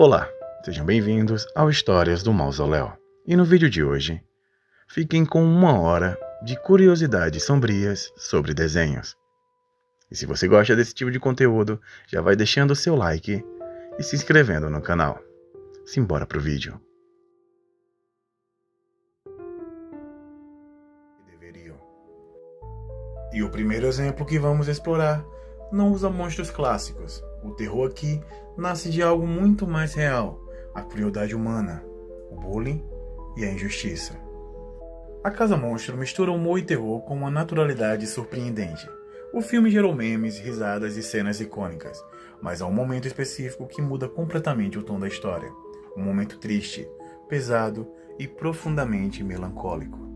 Olá, sejam bem-vindos ao Histórias do Mausoléu. E no vídeo de hoje, fiquem com 1 hora de curiosidades sombrias sobre desenhos. E se você gosta desse tipo de conteúdo, já vai deixando o seu like e se inscrevendo no canal. Simbora pro vídeo. E o primeiro exemplo que vamos explorar não usa monstros clássicos. O terror aqui nasce de algo muito mais real: a crueldade humana, o bullying e a injustiça. A Casa Monstro mistura humor e terror com uma naturalidade surpreendente. O filme gerou memes, risadas e cenas icônicas, mas há um momento específico que muda completamente o tom da história. Um momento triste, pesado e profundamente melancólico.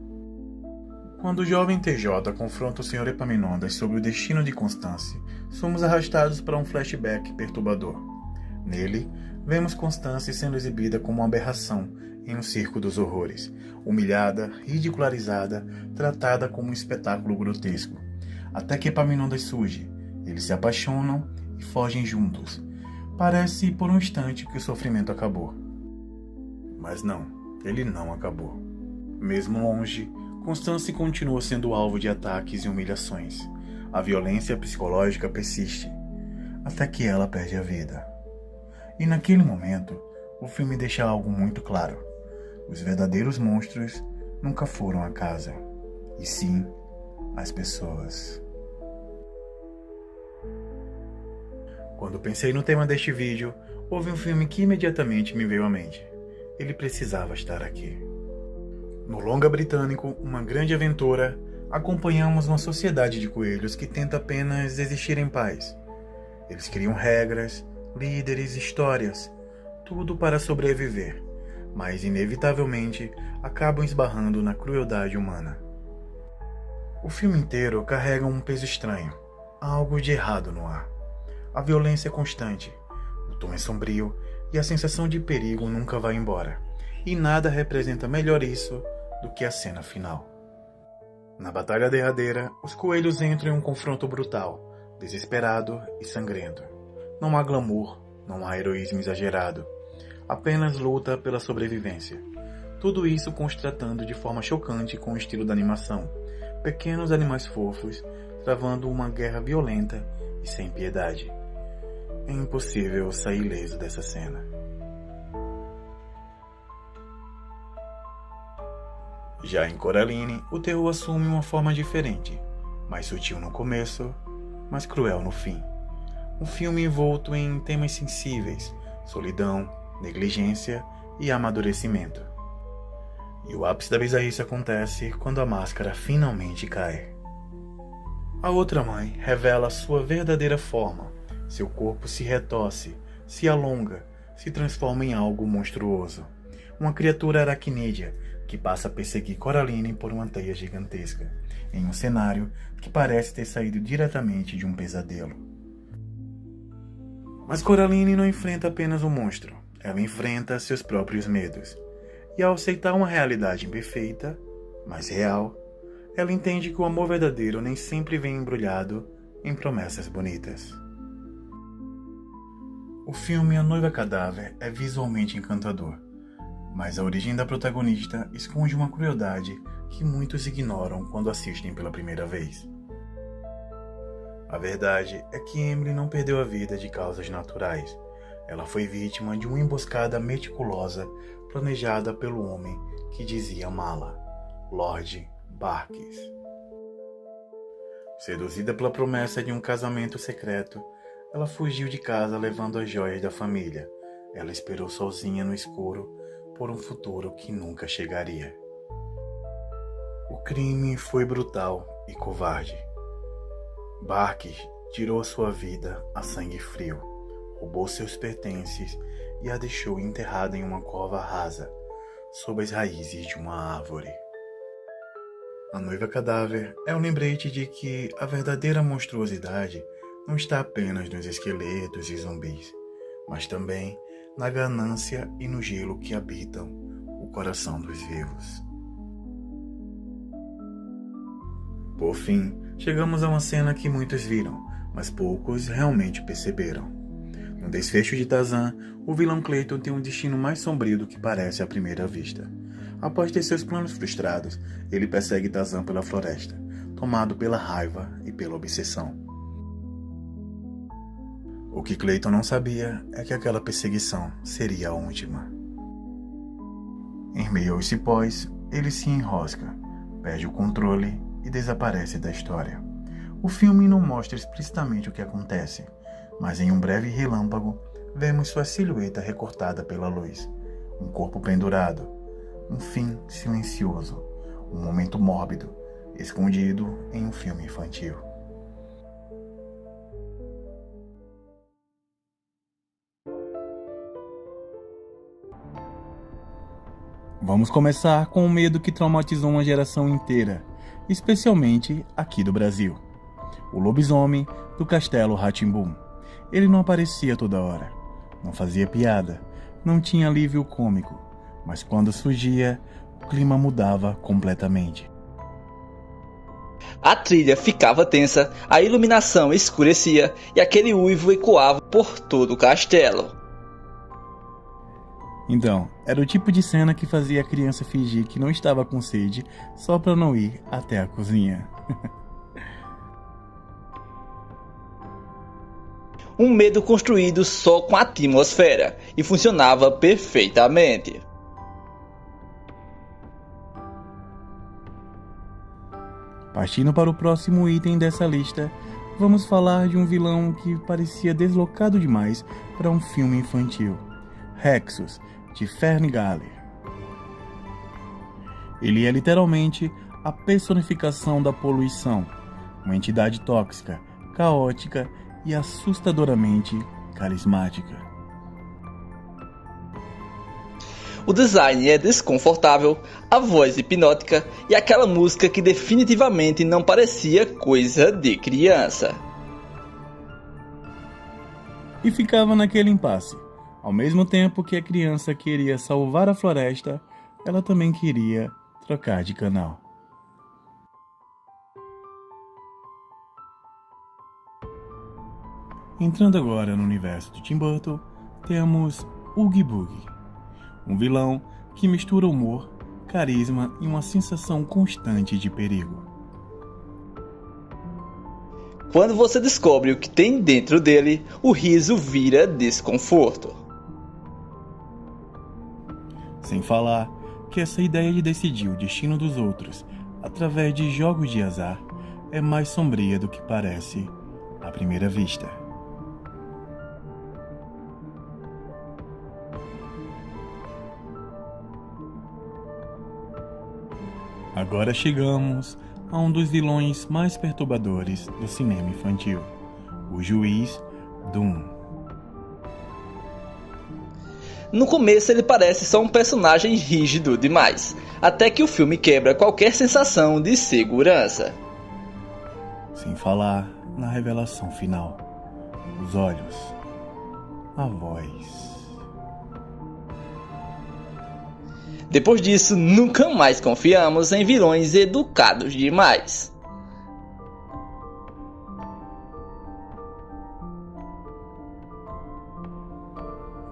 Quando o jovem TJ confronta o Sr. Epaminondas sobre o destino de Constance, somos arrastados para um flashback perturbador. Nele, vemos Constance sendo exibida como uma aberração em um circo dos horrores, humilhada, ridicularizada, tratada como um espetáculo grotesco. Até que Epaminondas surge, eles se apaixonam e fogem juntos. Parece por um instante que o sofrimento acabou. Mas não, ele não acabou. Mesmo longe, Constance continua sendo alvo de ataques e humilhações. A violência psicológica persiste, até que ela perde a vida. E naquele momento, o filme deixa algo muito claro: os verdadeiros monstros nunca foram a casa, e sim as pessoas. Quando pensei no tema deste vídeo, houve um filme que imediatamente me veio à mente. Ele precisava estar aqui. No longa britânico Uma Grande Aventura, acompanhamos uma sociedade de coelhos que tenta apenas existir em paz. Eles criam regras, líderes, histórias, tudo para sobreviver, mas inevitavelmente acabam esbarrando na crueldade humana. O filme inteiro carrega um peso estranho, algo de errado no ar. A violência é constante, o tom é sombrio e a sensação de perigo nunca vai embora. E nada representa melhor isso do que a cena final. Na batalha derradeira, os coelhos entram em um confronto brutal, desesperado e sangrento. Não há glamour, não há heroísmo exagerado, apenas luta pela sobrevivência. Tudo isso contrastando de forma chocante com o estilo da animação. Pequenos animais fofos travando uma guerra violenta e sem piedade. É impossível sair ileso dessa cena. Já em Coraline, o terror assume uma forma diferente, mais sutil no começo, mais cruel no fim. Um filme envolto em temas sensíveis, solidão, negligência e amadurecimento. E o ápice da bizarrice acontece quando a máscara finalmente cai. A outra mãe revela sua verdadeira forma. Seu corpo se retorce, se alonga, se transforma em algo monstruoso. Uma criatura aracnídea que passa a perseguir Coraline por uma teia gigantesca, em um cenário que parece ter saído diretamente de um pesadelo. Mas Coraline não enfrenta apenas um monstro, ela enfrenta seus próprios medos. E ao aceitar uma realidade imperfeita, mas real, ela entende que o amor verdadeiro nem sempre vem embrulhado em promessas bonitas. O filme A Noiva Cadáver é visualmente encantador, mas a origem da protagonista esconde uma crueldade que muitos ignoram quando assistem pela primeira vez. A verdade é que Emily não perdeu a vida de causas naturais. Ela foi vítima de uma emboscada meticulosa planejada pelo homem que dizia amá-la, Lord Barkis. Seduzida pela promessa de um casamento secreto, ela fugiu de casa levando as joias da família. Ela esperou sozinha no escuro por um futuro que nunca chegaria. O crime foi brutal e covarde. Barkis tirou sua vida a sangue frio, roubou seus pertences e a deixou enterrada em uma cova rasa, sob as raízes de uma árvore. A Noiva Cadáver é um lembrete de que a verdadeira monstruosidade não está apenas nos esqueletos e zumbis, mas também na ganância e no gelo que habitam o coração dos vivos. Por fim, chegamos a uma cena que muitos viram, mas poucos realmente perceberam. No desfecho de Tarzan, o vilão Clayton tem um destino mais sombrio do que parece à primeira vista. Após ter seus planos frustrados, ele persegue Tarzan pela floresta, tomado pela raiva e pela obsessão. O que Clayton não sabia é que aquela perseguição seria a última. Em meio aos cipós, ele se enrosca, perde o controle e desaparece da história. O filme não mostra explicitamente o que acontece, mas em um breve relâmpago, vemos sua silhueta recortada pela luz, um corpo pendurado, um fim silencioso, um momento mórbido, escondido em um filme infantil. Vamos começar com um medo que traumatizou uma geração inteira, especialmente aqui do Brasil. O lobisomem do Castelo Rá-Tim-Bum. Ele não aparecia toda hora, não fazia piada, não tinha alívio cômico, mas quando surgia, o clima mudava completamente. A trilha ficava tensa, a iluminação escurecia e aquele uivo ecoava por todo o castelo. Então, era o tipo de cena que fazia a criança fingir que não estava com sede só para não ir até a cozinha. Um medo construído só com a atmosfera e funcionava perfeitamente. Partindo para o próximo item dessa lista, vamos falar de um vilão que parecia deslocado demais para um filme infantil. Hexus, de Ferngully. Ele é literalmente a personificação da poluição, uma entidade tóxica, caótica e assustadoramente carismática. O design é desconfortável, a voz hipnótica e aquela música que definitivamente não parecia coisa de criança. E ficava naquele impasse. Ao mesmo tempo que a criança queria salvar a floresta, ela também queria trocar de canal. Entrando agora no universo de Tim Burton, temos Oogie Boogie, um vilão que mistura humor, carisma e uma sensação constante de perigo. Quando você descobre o que tem dentro dele, o riso vira desconforto. Sem falar que essa ideia de decidir o destino dos outros através de jogos de azar é mais sombria do que parece à primeira vista. Agora chegamos a um dos vilões mais perturbadores do cinema infantil, o Juiz Doom. No começo ele parece só um personagem rígido demais, até que o filme quebra qualquer sensação de segurança. Sem falar na revelação final, os olhos, a voz. Depois disso, nunca mais confiamos em vilões educados demais.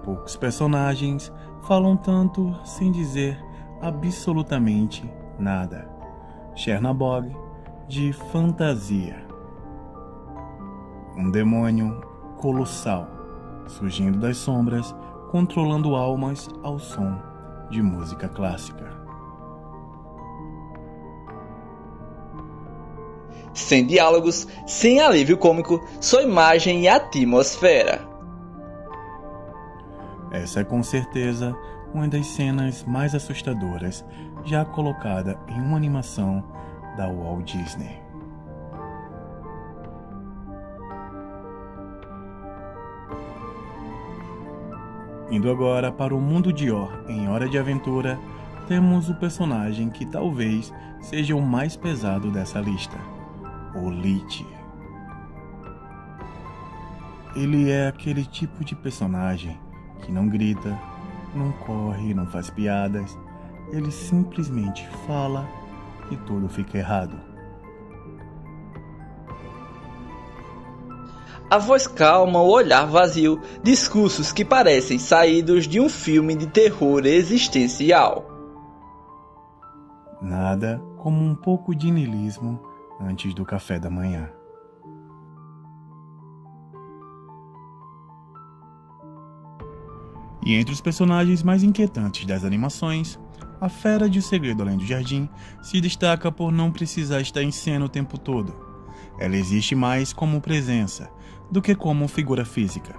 Poucos personagens falam tanto sem dizer absolutamente nada. Chernabog, de Fantasia. Um demônio colossal, surgindo das sombras, controlando almas ao som de música clássica. Sem diálogos, sem alívio cômico, só imagem e atmosfera. Essa é com certeza uma das cenas mais assustadoras já colocada em uma animação da Walt Disney. Indo agora para o mundo de Or em Hora de Aventura, temos o personagem que talvez seja o mais pesado dessa lista, o Lich. Ele é aquele tipo de personagem que não grita, não corre, não faz piadas, ele simplesmente fala e tudo fica errado. A voz calma, o olhar vazio, discursos que parecem saídos de um filme de terror existencial. Nada como um pouco de niilismo antes do café da manhã. E entre os personagens mais inquietantes das animações, a fera de O Segredo Além do Jardim se destaca por não precisar estar em cena o tempo todo. Ela existe mais como presença do que como figura física.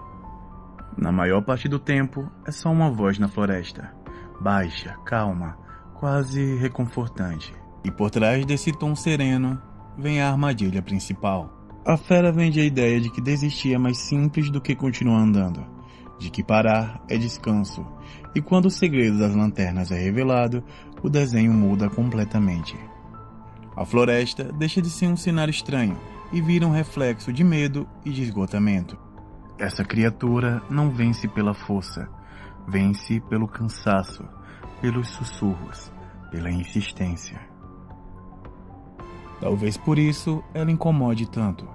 Na maior parte do tempo, é só uma voz na floresta, baixa, calma, quase reconfortante. E por trás desse tom sereno, vem a armadilha principal. A fera vende a ideia de que desistir é mais simples do que continuar andando, de que parar é descanso, e quando o segredo das lanternas é revelado, o desenho muda completamente. A floresta deixa de ser um cenário estranho e vira um reflexo de medo e de esgotamento. Essa criatura não vence pela força, vence pelo cansaço, pelos sussurros, pela insistência. Talvez por isso ela incomode tanto,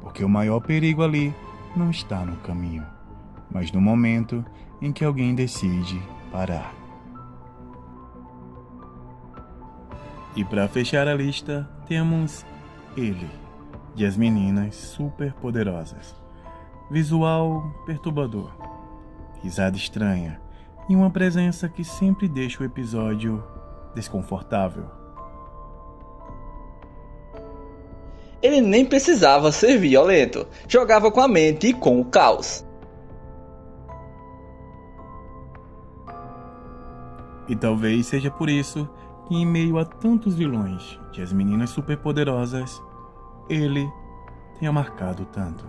porque o maior perigo ali não está no caminho, mas no momento em que alguém decide parar. E para fechar a lista, temos ele, de As Meninas Superpoderosas. Visual perturbador, risada estranha e uma presença que sempre deixa o episódio desconfortável. Ele nem precisava ser violento, jogava com a mente e com o caos. E talvez seja por isso que, em meio a tantos vilões de As Meninas Superpoderosas, ele tenha marcado tanto.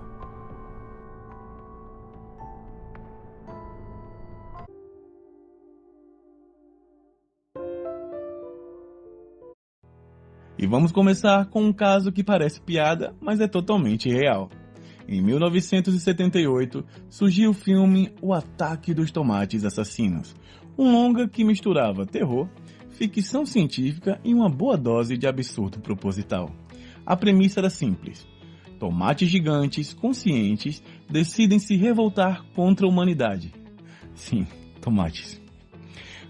E vamos começar com um caso que parece piada, mas é totalmente real. Em 1978, surgiu o filme O Ataque dos Tomates Assassinos, um longa que misturava terror, ficção científica e uma boa dose de absurdo proposital. A premissa era simples: tomates gigantes, conscientes, decidem se revoltar contra a humanidade. Sim, tomates.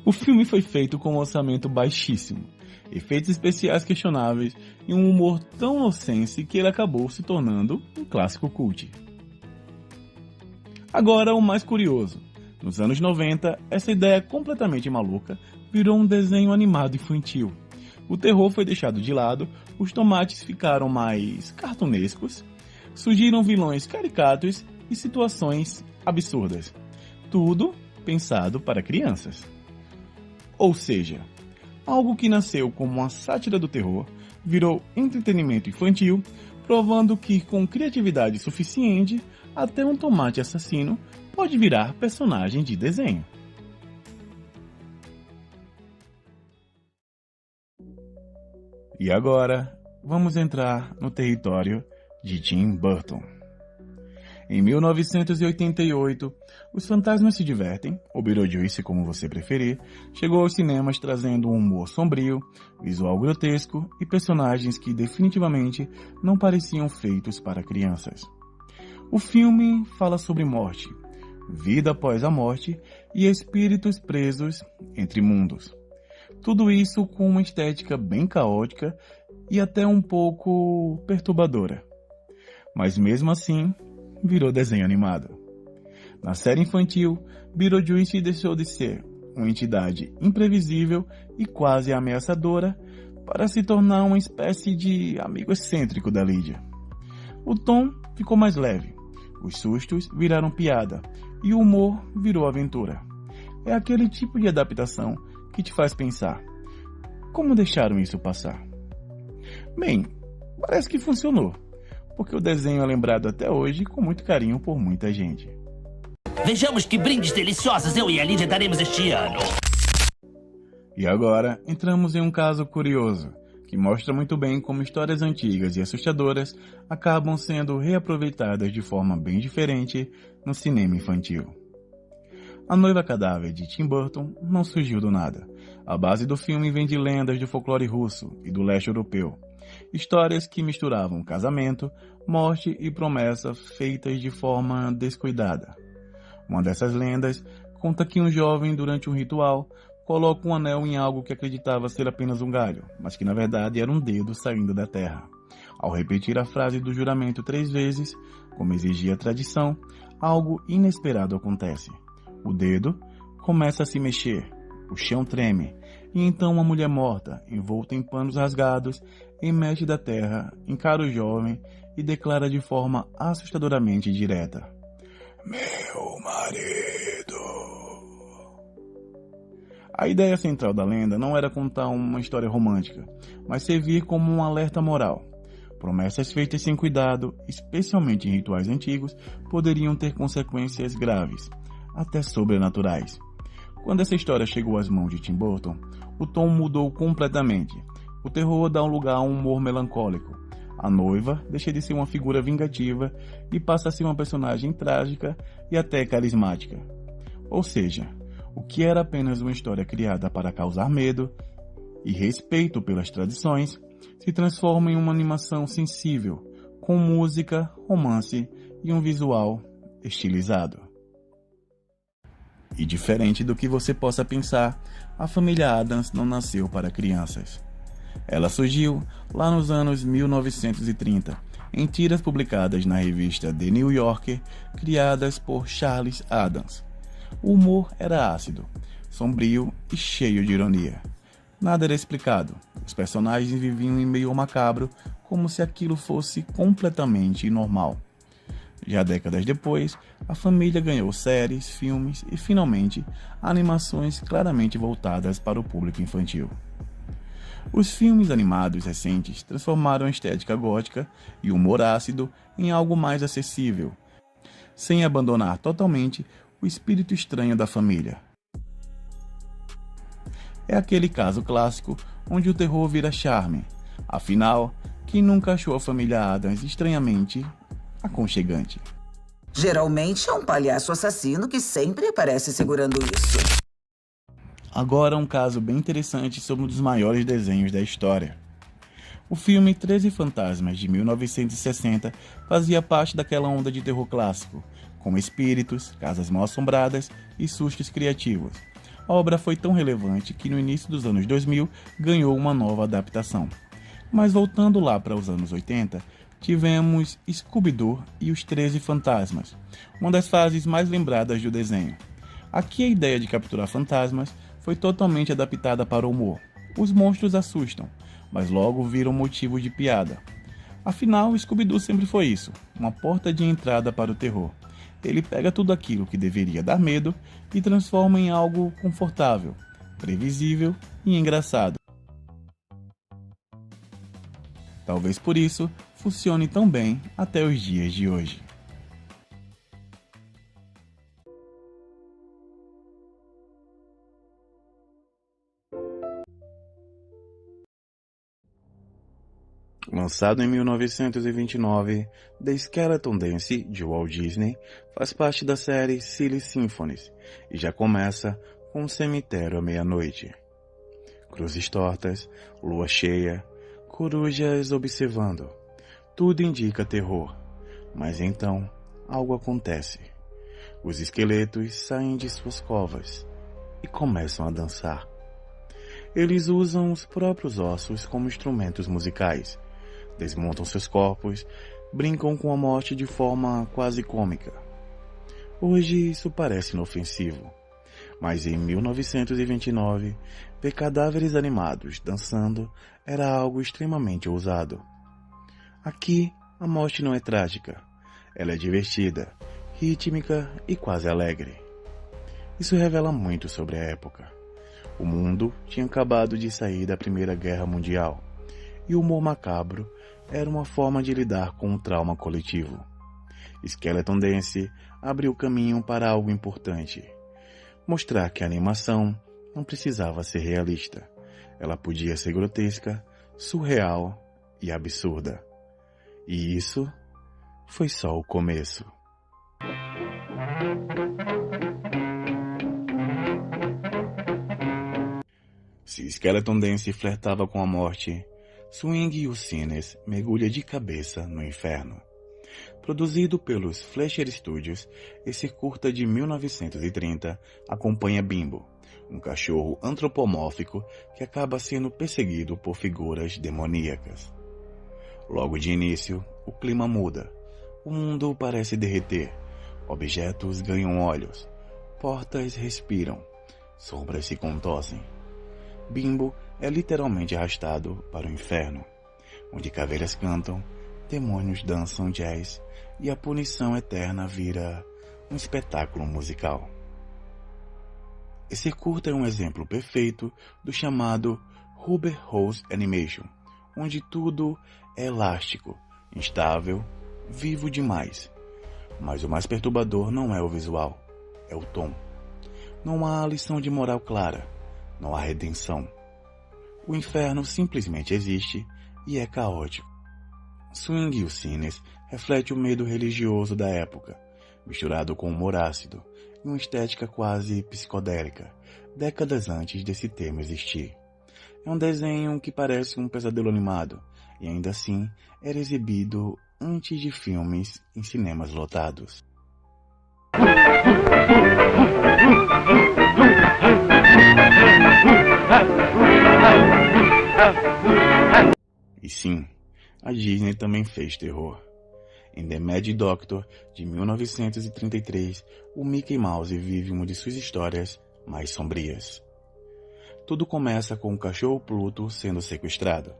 O filme foi feito com um orçamento baixíssimo, efeitos especiais questionáveis e um humor tão nonsense que ele acabou se tornando um clássico cult. Agora, o mais curioso. Nos anos 90, essa ideia completamente maluca virou um desenho animado infantil. O terror foi deixado de lado, os tomates ficaram mais cartunescos, surgiram vilões caricatos e situações absurdas. Tudo pensado para crianças. Ou seja, algo que nasceu como uma sátira do terror, virou entretenimento infantil, provando que com criatividade suficiente, até um tomate assassino pode virar personagem de desenho. E agora, vamos entrar no território de Tim Burton. Em 1988, Os Fantasmas Se Divertem, ou Beetlejuice como você preferir, chegou aos cinemas trazendo um humor sombrio, visual grotesco e personagens que definitivamente não pareciam feitos para crianças. O filme fala sobre morte, vida após a morte e espíritos presos entre mundos. Tudo isso com uma estética bem caótica e até um pouco perturbadora. Mas mesmo assim, virou desenho animado. Na série infantil, Beetlejuice deixou de ser uma entidade imprevisível e quase ameaçadora para se tornar uma espécie de amigo excêntrico da Lídia. O tom ficou mais leve, os sustos viraram piada e o humor virou aventura. É aquele tipo de adaptação que te faz pensar: como deixaram isso passar? Bem, parece que funcionou, porque o desenho é lembrado até hoje com muito carinho por muita gente. Vejamos que brindes deliciosos eu e a Lídia daremos este ano. E agora, entramos em um caso curioso, que mostra muito bem como histórias antigas e assustadoras acabam sendo reaproveitadas de forma bem diferente no cinema infantil. A Noiva Cadáver de Tim Burton não surgiu do nada. A base do filme vem de lendas do folclore russo e do leste europeu. Histórias que misturavam casamento, morte e promessa feitas de forma descuidada. Uma dessas lendas conta que um jovem, durante um ritual, coloca um anel em algo que acreditava ser apenas um galho, mas que na verdade era um dedo saindo da terra. Ao repetir a frase do juramento 3 vezes, como exigia a tradição, algo inesperado acontece. O dedo começa a se mexer, o chão treme, e então uma mulher morta, envolta em panos rasgados, emerge da terra, encara o jovem e declara de forma assustadoramente direta: "Meu marido." A ideia central da lenda não era contar uma história romântica, mas servir como um alerta moral. Promessas feitas sem cuidado, especialmente em rituais antigos, poderiam ter consequências graves, até sobrenaturais. Quando essa história chegou às mãos de Tim Burton, o tom mudou completamente. O terror dá um lugar a um humor melancólico. A noiva deixa de ser uma figura vingativa e passa a ser uma personagem trágica e até carismática. Ou seja, o que era apenas uma história criada para causar medo e respeito pelas tradições, se transforma em uma animação sensível, com música, romance e um visual estilizado. E diferente do que você possa pensar, a família Addams não nasceu para crianças. Ela surgiu lá nos anos 1930, em tiras publicadas na revista The New Yorker, criadas por Charles Addams. O humor era ácido, sombrio e cheio de ironia. Nada era explicado. Os personagens viviam em meio ao macabro, como se aquilo fosse completamente normal. Já décadas depois, a família ganhou séries, filmes e, finalmente, animações claramente voltadas para o público infantil. Os filmes animados recentes transformaram a estética gótica e o humor ácido em algo mais acessível, sem abandonar totalmente o espírito estranho da família. É aquele caso clássico onde o terror vira charme. Afinal, quem nunca achou a família Addams estranhamente aconchegante? Geralmente é um palhaço assassino que sempre aparece segurando isso. Agora um caso bem interessante sobre um dos maiores desenhos da história. O filme 13 Fantasmas, de 1960, fazia parte daquela onda de terror clássico, com espíritos, casas mal-assombradas e sustos criativos. A obra foi tão relevante que no início dos anos 2000 ganhou uma nova adaptação. Mas voltando lá para os anos 80, tivemos Scooby-Doo e os 13 Fantasmas, uma das fases mais lembradas do desenho. Aqui a ideia de capturar fantasmas foi totalmente adaptada para o humor. Os monstros assustam, mas logo viram motivo de piada. Afinal, Scooby-Doo sempre foi isso, uma porta de entrada para o terror. Ele pega tudo aquilo que deveria dar medo e transforma em algo confortável, previsível e engraçado. Talvez por isso funcione tão bem até os dias de hoje. Lançado em 1929, The Skeleton Dance, de Walt Disney, faz parte da série Silly Symphonies e já começa com um cemitério à meia-noite. Cruzes tortas, lua cheia, corujas observando. Tudo indica terror, mas então algo acontece. Os esqueletos saem de suas covas e começam a dançar. Eles usam os próprios ossos como instrumentos musicais. Desmontam seus corpos, brincam com a morte de forma quase cômica. Hoje isso parece inofensivo, mas em 1929, ver cadáveres animados dançando era algo extremamente ousado. Aqui, a morte não é trágica, ela é divertida, rítmica e quase alegre. Isso revela muito sobre a época. O mundo tinha acabado de sair da Primeira Guerra Mundial, e o humor macabro era uma forma de lidar com o trauma coletivo. Skeleton Dance abriu caminho para algo importante. Mostrar que a animação não precisava ser realista. Ela podia ser grotesca, surreal e absurda. E isso foi só o começo. Se Skeleton Dance flertava com a morte, Swing Ucines mergulha de cabeça no inferno. Produzido pelos Fleischer Studios, esse curta de 1930 acompanha Bimbo, um cachorro antropomórfico que acaba sendo perseguido por figuras demoníacas. Logo de início, o clima muda. O mundo parece derreter. Objetos ganham olhos. Portas respiram. Sombras se contorcem. Bimbo é literalmente arrastado para o inferno, onde caveiras cantam, demônios dançam jazz e a punição eterna vira um espetáculo musical. Esse curta é um exemplo perfeito do chamado Rubber Hose Animation, onde tudo é elástico, instável, vivo demais. Mas o mais perturbador não é o visual, é o tom. Não há lição de moral clara, não há redenção. O inferno simplesmente existe e é caótico. Swing Ucines reflete o medo religioso da época, misturado com humor ácido e uma estética quase psicodélica, décadas antes desse termo existir. É um desenho que parece um pesadelo animado, e ainda assim era exibido antes de filmes em cinemas lotados. E sim, a Disney também fez terror. Em The Mad Doctor, de 1933, o Mickey Mouse vive uma de suas histórias mais sombrias. Tudo começa com o cachorro Pluto sendo sequestrado.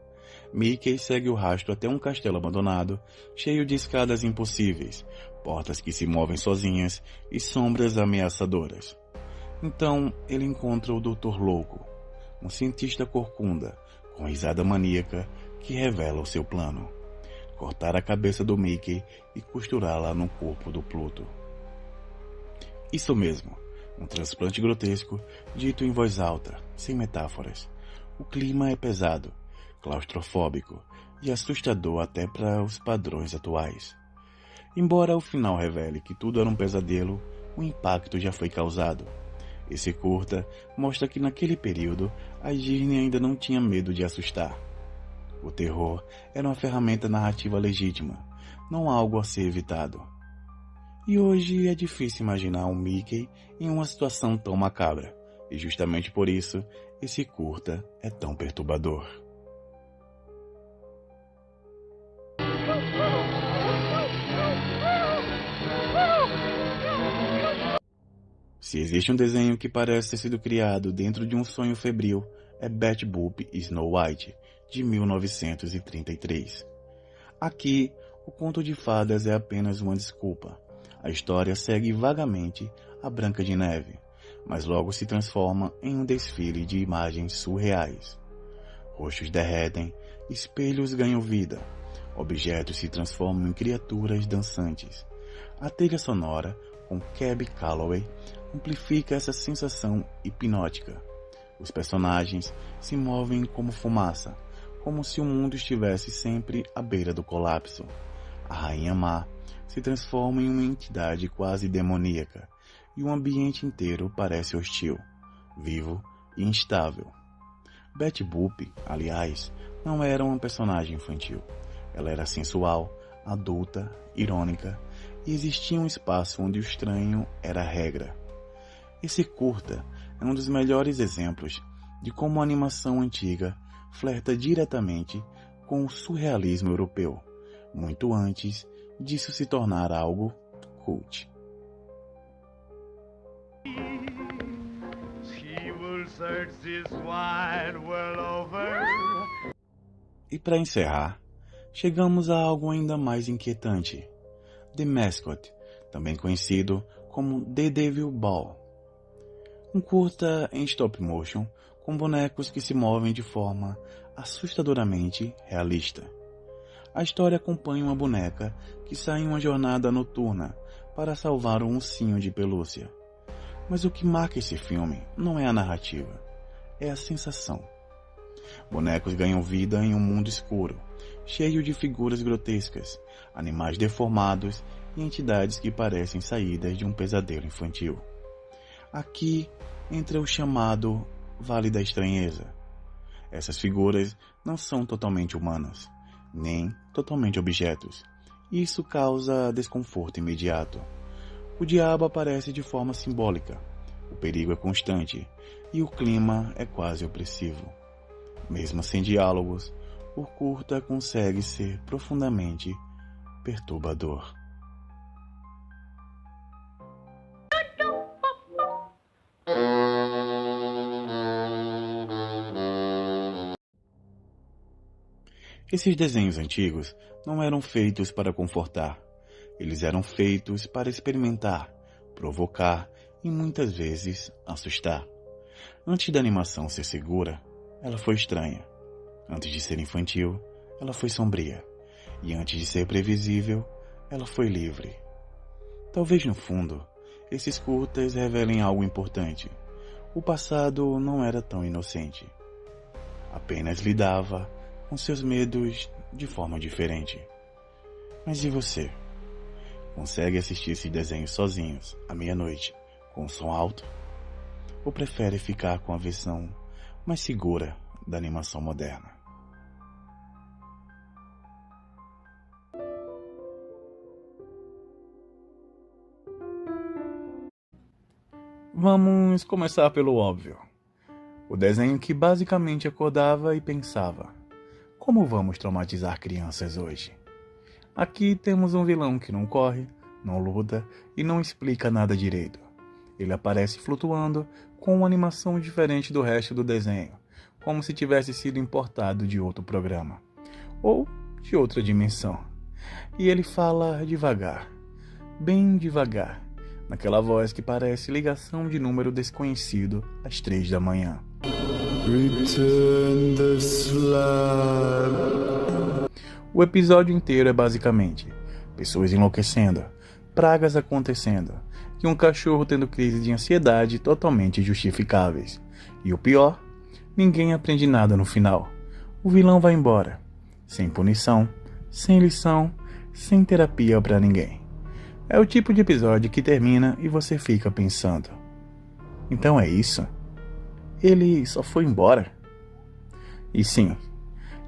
Mickey segue o rastro até um castelo abandonado, cheio de escadas impossíveis, portas que se movem sozinhas e sombras ameaçadoras. Então, ele encontra o Dr. Louco, um cientista corcunda, com risada maníaca, que revela o seu plano: cortar a cabeça do Mickey e costurá-la no corpo do Pluto. Isso mesmo, um transplante grotesco, dito em voz alta, sem metáforas. O clima é pesado, claustrofóbico e assustador até para os padrões atuais. Embora o final revele que tudo era um pesadelo, o impacto já foi causado. Esse curta mostra que naquele período a Disney ainda não tinha medo de assustar. O terror era uma ferramenta narrativa legítima, não algo a ser evitado. E hoje é difícil imaginar um Mickey em uma situação tão macabra, e justamente por isso esse curta é tão perturbador. Se existe um desenho que parece ter sido criado dentro de um sonho febril, é Betty Boop e Snow White, de 1933. Aqui, o conto de fadas é apenas uma desculpa. A história segue vagamente a Branca de Neve, mas logo se transforma em um desfile de imagens surreais. Rostos derretem, espelhos ganham vida, objetos se transformam em criaturas dançantes. A trilha sonora, com Cab Calloway, amplifica essa sensação hipnótica. Os personagens se movem como fumaça, como se o mundo estivesse sempre à beira do colapso. A Rainha Má se transforma em uma entidade quase demoníaca, e o ambiente inteiro parece hostil, vivo e instável. Betty Boop, aliás, não era uma personagem infantil. Ela era sensual, adulta, irônica, e existia um espaço onde o estranho era a regra. Esse curta é um dos melhores exemplos de como a animação antiga flerta diretamente com o surrealismo europeu, muito antes disso se tornar algo cult. E para encerrar, chegamos a algo ainda mais inquietante: The Mascot, também conhecido como The Devil Ball. Um curta em stop motion com bonecos que se movem de forma assustadoramente realista. A história acompanha uma boneca que sai em uma jornada noturna para salvar um ursinho de pelúcia. Mas o que marca esse filme não é a narrativa, é a sensação. Bonecos ganham vida em um mundo escuro, cheio de figuras grotescas, animais deformados e entidades que parecem saídas de um pesadelo infantil. Aqui entra o chamado Vale da Estranheza. Essas figuras não são totalmente humanas, nem totalmente objetos. Isso causa desconforto imediato. O diabo aparece de forma simbólica, o perigo é constante e o clima é quase opressivo. Mesmo sem diálogos, o curta consegue ser profundamente perturbador. Esses desenhos antigos não eram feitos para confortar. Eles eram feitos para experimentar, provocar e muitas vezes assustar. Antes da animação ser segura, ela foi estranha. Antes de ser infantil, ela foi sombria. E antes de ser previsível, ela foi livre. Talvez no fundo, esses curtas revelem algo importante. O passado não era tão inocente. Apenas lidava com seus medos de forma diferente. Mas e você? Consegue assistir esses desenhos sozinhos, à meia-noite, com o som alto? Ou prefere ficar com a versão mais segura da animação moderna? Vamos começar pelo óbvio. O desenho que basicamente acordava e pensava: como vamos traumatizar crianças hoje? Aqui temos um vilão que não corre, não luta e não explica nada direito. Ele aparece flutuando com uma animação diferente do resto do desenho, como se tivesse sido importado de outro programa, ou de outra dimensão. E ele fala devagar, bem devagar, naquela voz que parece ligação de número desconhecido às 3 da manhã. Return the slab. O episódio inteiro é basicamente pessoas enlouquecendo, pragas acontecendo e um cachorro tendo crise de ansiedade totalmente justificáveis. E o pior, ninguém aprende nada no final. O vilão vai embora, sem punição, sem lição, sem terapia pra ninguém. É o tipo de episódio que termina e você fica pensando: então é isso? Ele só foi embora? E sim,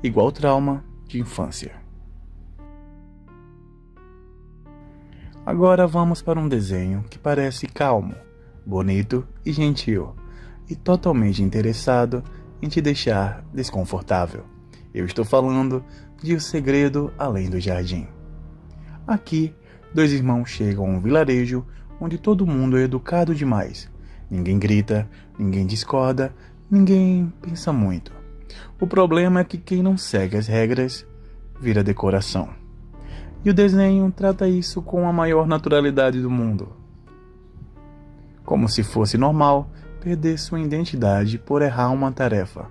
igual trauma de infância. Agora vamos para um desenho que parece calmo, bonito e gentil, e totalmente interessado em te deixar desconfortável. Eu estou falando de O Segredo Além do Jardim. Aqui, 2 irmãos chegam a um vilarejo onde todo mundo é educado demais. Ninguém grita, ninguém discorda, ninguém pensa muito. O problema é que quem não segue as regras vira decoração. E o desenho trata isso com a maior naturalidade do mundo. Como se fosse normal perder sua identidade por errar uma tarefa.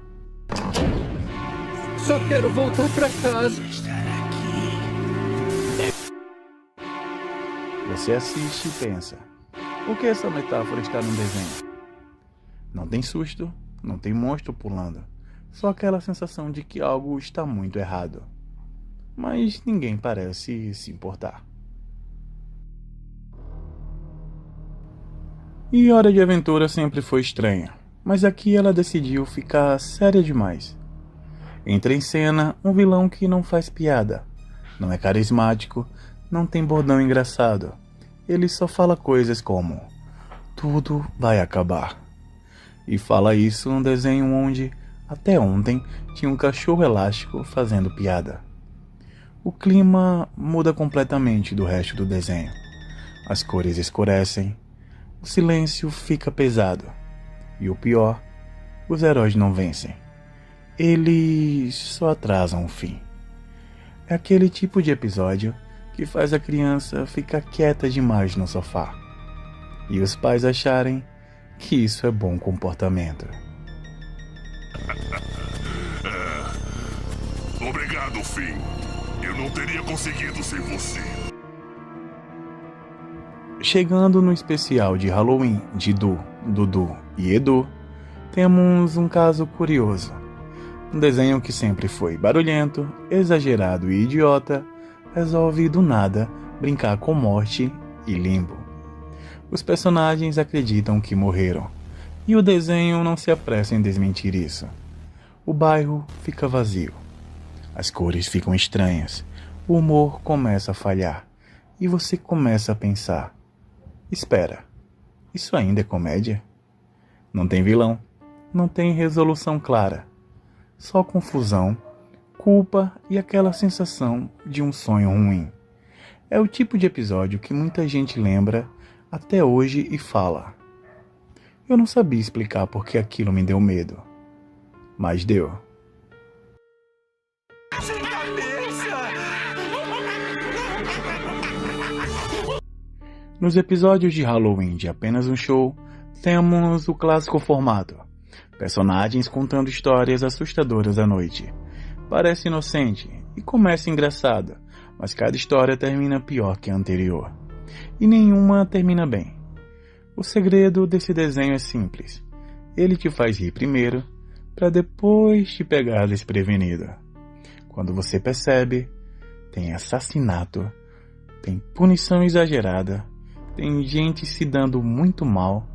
Só quero voltar pra casa. Você assiste e pensa: por que essa metáfora está no desenho? Não tem susto, não tem monstro pulando, só aquela sensação de que algo está muito errado. Mas ninguém parece se importar. E Hora de Aventura sempre foi estranha, mas aqui ela decidiu ficar séria demais. Entra em cena um vilão que não faz piada, não é carismático, não tem bordão engraçado. Ele só fala coisas como: tudo vai acabar. E fala isso num desenho onde, até ontem, tinha um cachorro elástico fazendo piada. O clima muda completamente do resto do desenho. As cores escurecem, o silêncio fica pesado. E o pior, os heróis não vencem. Eles só atrasam o fim. É aquele tipo de episódio que faz a criança ficar quieta demais no sofá. E os pais acharem que isso é bom comportamento. Obrigado, Finn. Eu não teria conseguido sem você. Chegando no especial de Halloween de Dudu e Edu, temos um caso curioso. Um desenho que sempre foi barulhento, exagerado e idiota, resolve do nada brincar com morte e limbo. Os personagens acreditam que morreram, e o desenho não se apressa em desmentir isso. O bairro fica vazio. As cores ficam estranhas. O humor começa a falhar. E você começa a pensar: espera, isso ainda é comédia? Não tem vilão, não tem resolução clara. Só confusão, culpa e aquela sensação de um sonho ruim. É o tipo de episódio que muita gente lembra até hoje e fala: eu não sabia explicar porque aquilo me deu medo. Mas deu. Nos episódios de Halloween de Apenas um Show, temos o clássico formato: personagens contando histórias assustadoras à noite. Parece inocente e começa engraçado, mas cada história termina pior que a anterior. E nenhuma termina bem. O segredo desse desenho é simples. Ele te faz rir primeiro, para depois te pegar desprevenido. Quando você percebe, tem assassinato, tem punição exagerada, tem gente se dando muito mal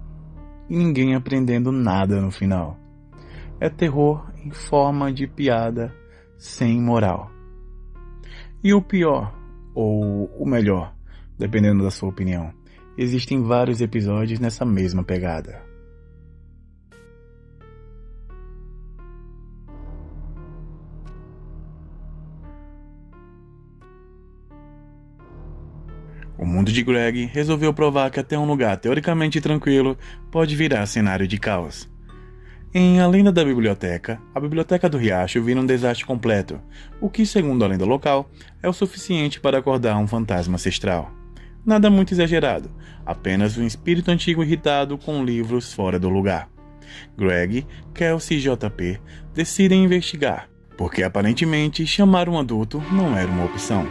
e ninguém aprendendo nada no final. É terror em forma de piada sem moral. E o pior, ou o melhor, dependendo da sua opinião, existem vários episódios nessa mesma pegada. O mundo de Greg resolveu provar que até um lugar teoricamente tranquilo pode virar cenário de caos. Em A Lenda da Biblioteca, a Biblioteca do Riacho vira um desastre completo, o que, segundo a lenda local, é o suficiente para acordar um fantasma ancestral. Nada muito exagerado, apenas um espírito antigo irritado com livros fora do lugar. Greg, Kelsey e JP decidem investigar, porque aparentemente chamar um adulto não era uma opção.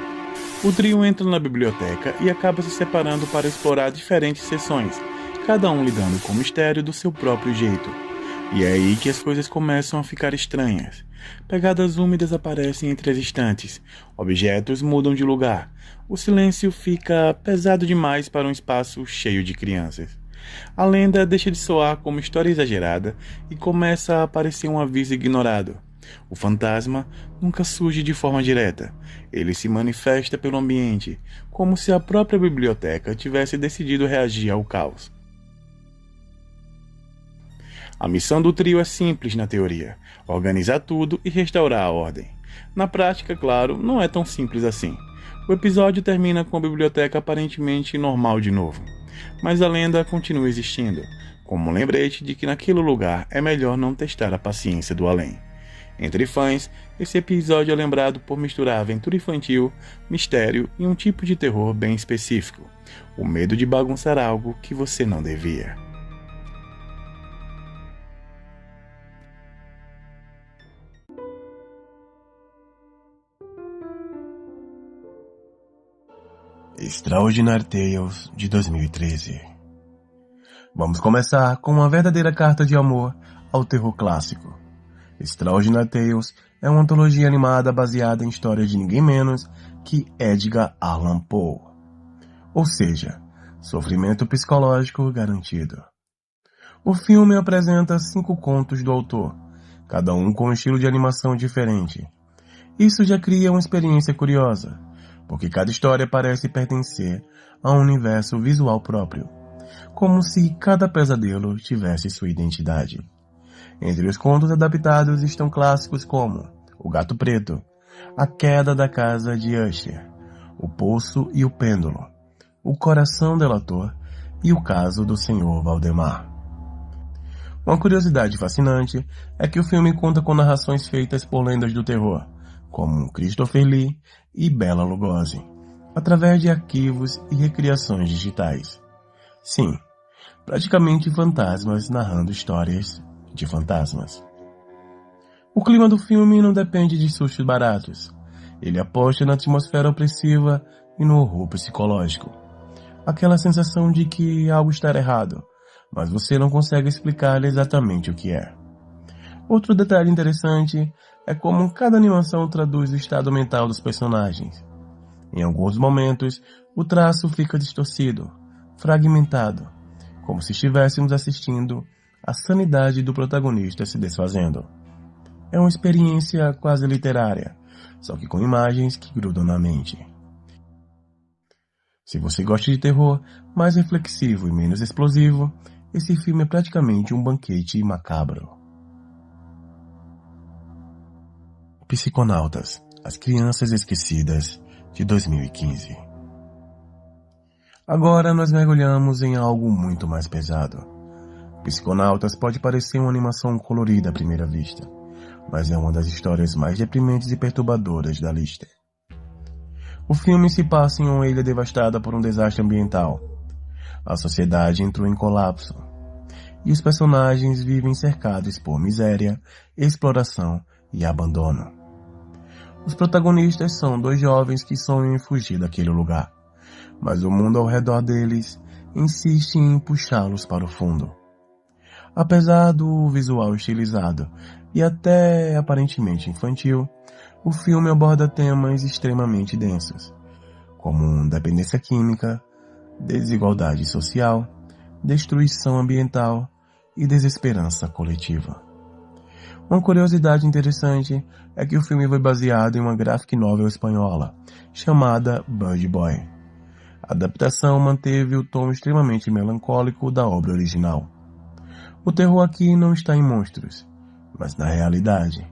O trio entra na biblioteca e acaba se separando para explorar diferentes seções, cada um lidando com o mistério do seu próprio jeito. E é aí que as coisas começam a ficar estranhas. Pegadas úmidas aparecem entre as estantes, objetos mudam de lugar, o silêncio fica pesado demais para um espaço cheio de crianças. A lenda deixa de soar como história exagerada e começa a aparecer um aviso ignorado. O fantasma nunca surge de forma direta. Ele se manifesta pelo ambiente, como se a própria biblioteca tivesse decidido reagir ao caos. A missão do trio é simples na teoria: organizar tudo e restaurar a ordem. Na prática, claro, não é tão simples assim. O episódio termina com a biblioteca aparentemente normal de novo, mas a lenda continua existindo, como um lembrete de que naquele lugar é melhor não testar a paciência do além. Entre fãs, esse episódio é lembrado por misturar aventura infantil, mistério e um tipo de terror bem específico: o medo de bagunçar algo que você não devia. Extraordinary Tales de 2013. Vamos começar com uma verdadeira carta de amor ao terror clássico. Extraordinary Tales é uma antologia animada baseada em histórias de ninguém menos que Edgar Allan Poe. Ou seja, sofrimento psicológico garantido. O filme apresenta 5 contos do autor, cada um com um estilo de animação diferente. Isso já cria uma experiência curiosa, porque cada história parece pertencer a um universo visual próprio, como se cada pesadelo tivesse sua identidade. Entre os contos adaptados estão clássicos como O Gato Preto, A Queda da Casa de Usher, O Poço e o Pêndulo, O Coração Delator e O Caso do Senhor Valdemar. Uma curiosidade fascinante é que o filme conta com narrações feitas por lendas do terror, como Christopher Lee e Bela Lugosi, através de arquivos e recriações digitais. Sim, praticamente fantasmas narrando histórias de fantasmas. O clima do filme não depende de sustos baratos. Ele aposta na atmosfera opressiva e no horror psicológico. Aquela sensação de que algo está errado, mas você não consegue explicar exatamente o que é. Outro detalhe interessante é como cada animação traduz o estado mental dos personagens. Em alguns momentos, o traço fica distorcido, fragmentado, como se estivéssemos assistindo a sanidade do protagonista se desfazendo. É uma experiência quase literária, só que com imagens que grudam na mente. Se você gosta de terror, mais reflexivo e menos explosivo, esse filme é praticamente um banquete macabro. Psiconautas, As Crianças Esquecidas, de 2015. Agora nós mergulhamos em algo muito mais pesado. Psiconautas pode parecer uma animação colorida à primeira vista, mas é uma das histórias mais deprimentes e perturbadoras da lista. O filme se passa em uma ilha devastada por um desastre ambiental. A sociedade entrou em colapso, e os personagens vivem cercados por miséria, exploração e abandono. Os protagonistas são 2 jovens que sonham em fugir daquele lugar, mas o mundo ao redor deles insiste em puxá-los para o fundo. Apesar do visual estilizado e até aparentemente infantil, o filme aborda temas extremamente densos, como dependência química, desigualdade social, destruição ambiental e desesperança coletiva. Uma curiosidade interessante é que o filme foi baseado em uma graphic novel espanhola, chamada Bird Boy. A adaptação manteve o tom extremamente melancólico da obra original. O terror aqui não está em monstros, mas na realidade.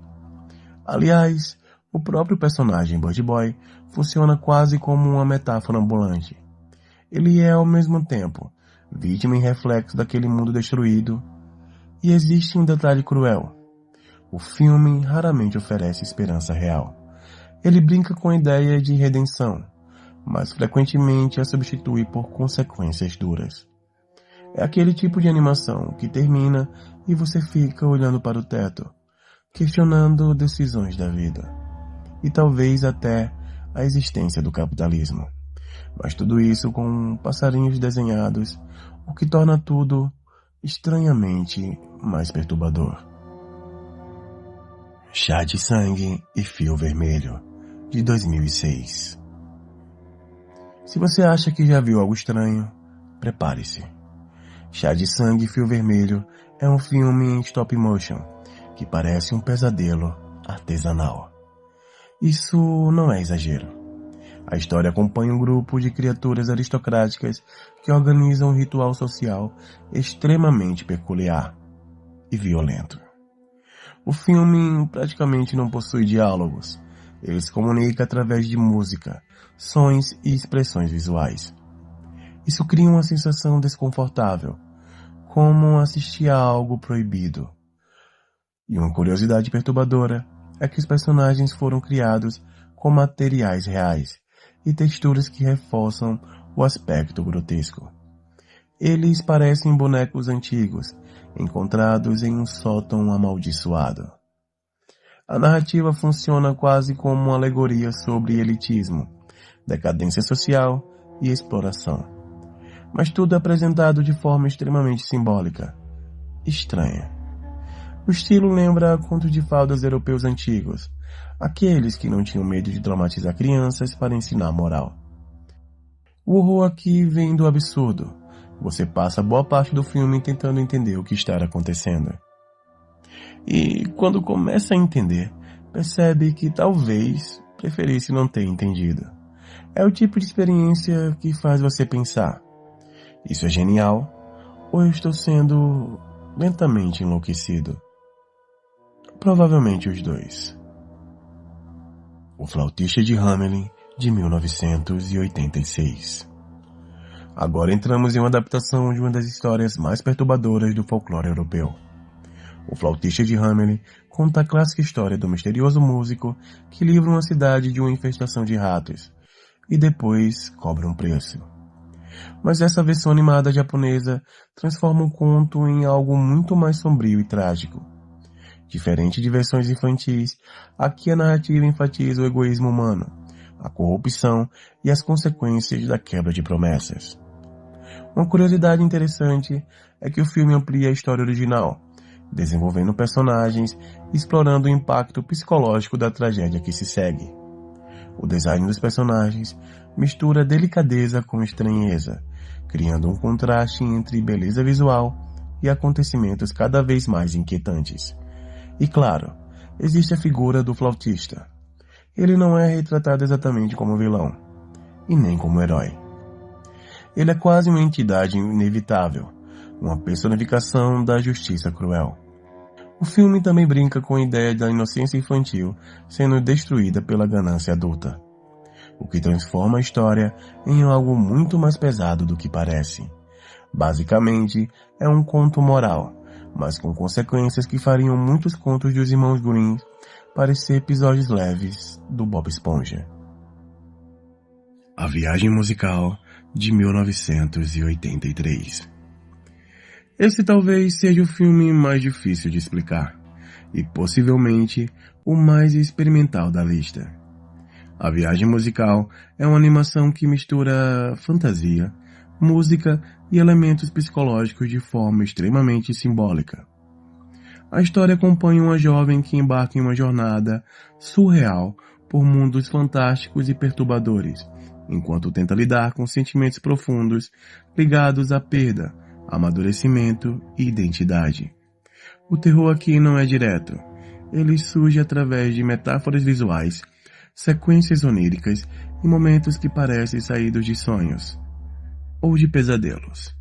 Aliás, o próprio personagem Bird Boy funciona quase como uma metáfora ambulante. Ele é, ao mesmo tempo, vítima e reflexo daquele mundo destruído. E existe um detalhe cruel. O filme raramente oferece esperança real. Ele brinca com a ideia de redenção, mas frequentemente a substitui por consequências duras. É aquele tipo de animação que termina e você fica olhando para o teto, questionando decisões da vida, e talvez até a existência do capitalismo. Mas tudo isso com passarinhos desenhados, o que torna tudo estranhamente mais perturbador. Chá de Sangue e Fio Vermelho, de 2006. Se você acha que já viu algo estranho, prepare-se. Chá de Sangue e Fio Vermelho é um filme em stop motion que parece um pesadelo artesanal. Isso não é exagero. A história acompanha um grupo de criaturas aristocráticas que organizam um ritual social extremamente peculiar e violento. O filme praticamente não possui diálogos. Ele se comunica através de música, sons e expressões visuais. Isso cria uma sensação desconfortável, como assistir a algo proibido. E uma curiosidade perturbadora é que os personagens foram criados com materiais reais e texturas que reforçam o aspecto grotesco. Eles parecem bonecos antigos, encontrados em um sótão amaldiçoado. A narrativa funciona quase como uma alegoria sobre elitismo, decadência social e exploração. Mas tudo é apresentado de forma extremamente simbólica, estranha. O estilo lembra contos de fadas europeus antigos, aqueles que não tinham medo de traumatizar crianças para ensinar moral. O horror aqui vem do absurdo. Você passa boa parte do filme tentando entender o que está acontecendo. E quando começa a entender, percebe que talvez preferisse não ter entendido. É o tipo de experiência que faz você pensar: isso é genial ou eu estou sendo lentamente enlouquecido? Provavelmente os dois. O Flautista de Hamelin, de 1986. Agora entramos em uma adaptação de uma das histórias mais perturbadoras do folclore europeu. O Flautista de Hamelin conta a clássica história do misterioso músico que livra uma cidade de uma infestação de ratos e depois cobra um preço. Mas essa versão animada japonesa transforma o conto em algo muito mais sombrio e trágico. Diferente de versões infantis, aqui a narrativa enfatiza o egoísmo humano, a corrupção e as consequências da quebra de promessas. Uma curiosidade interessante é que o filme amplia a história original, desenvolvendo personagens e explorando o impacto psicológico da tragédia que se segue. O design dos personagens mistura delicadeza com estranheza, criando um contraste entre beleza visual e acontecimentos cada vez mais inquietantes. E claro, existe a figura do flautista. Ele não é retratado exatamente como vilão, e nem como herói. Ele é quase uma entidade inevitável, uma personificação da justiça cruel. O filme também brinca com a ideia da inocência infantil sendo destruída pela ganância adulta, o que transforma a história em algo muito mais pesado do que parece. Basicamente, é um conto moral, mas com consequências que fariam muitos contos dos irmãos Grimm parecer episódios leves do Bob Esponja. A Viagem Musical, de 1983. Esse talvez seja o filme mais difícil de explicar, e possivelmente o mais experimental da lista. A Viagem Musical é uma animação que mistura fantasia, música e elementos psicológicos de forma extremamente simbólica. A história acompanha uma jovem que embarca em uma jornada surreal por mundos fantásticos e perturbadores, enquanto tenta lidar com sentimentos profundos ligados à perda, amadurecimento e identidade. O terror aqui não é direto. Ele surge através de metáforas visuais, sequências oníricas e momentos que parecem saídos de sonhos ou de pesadelos.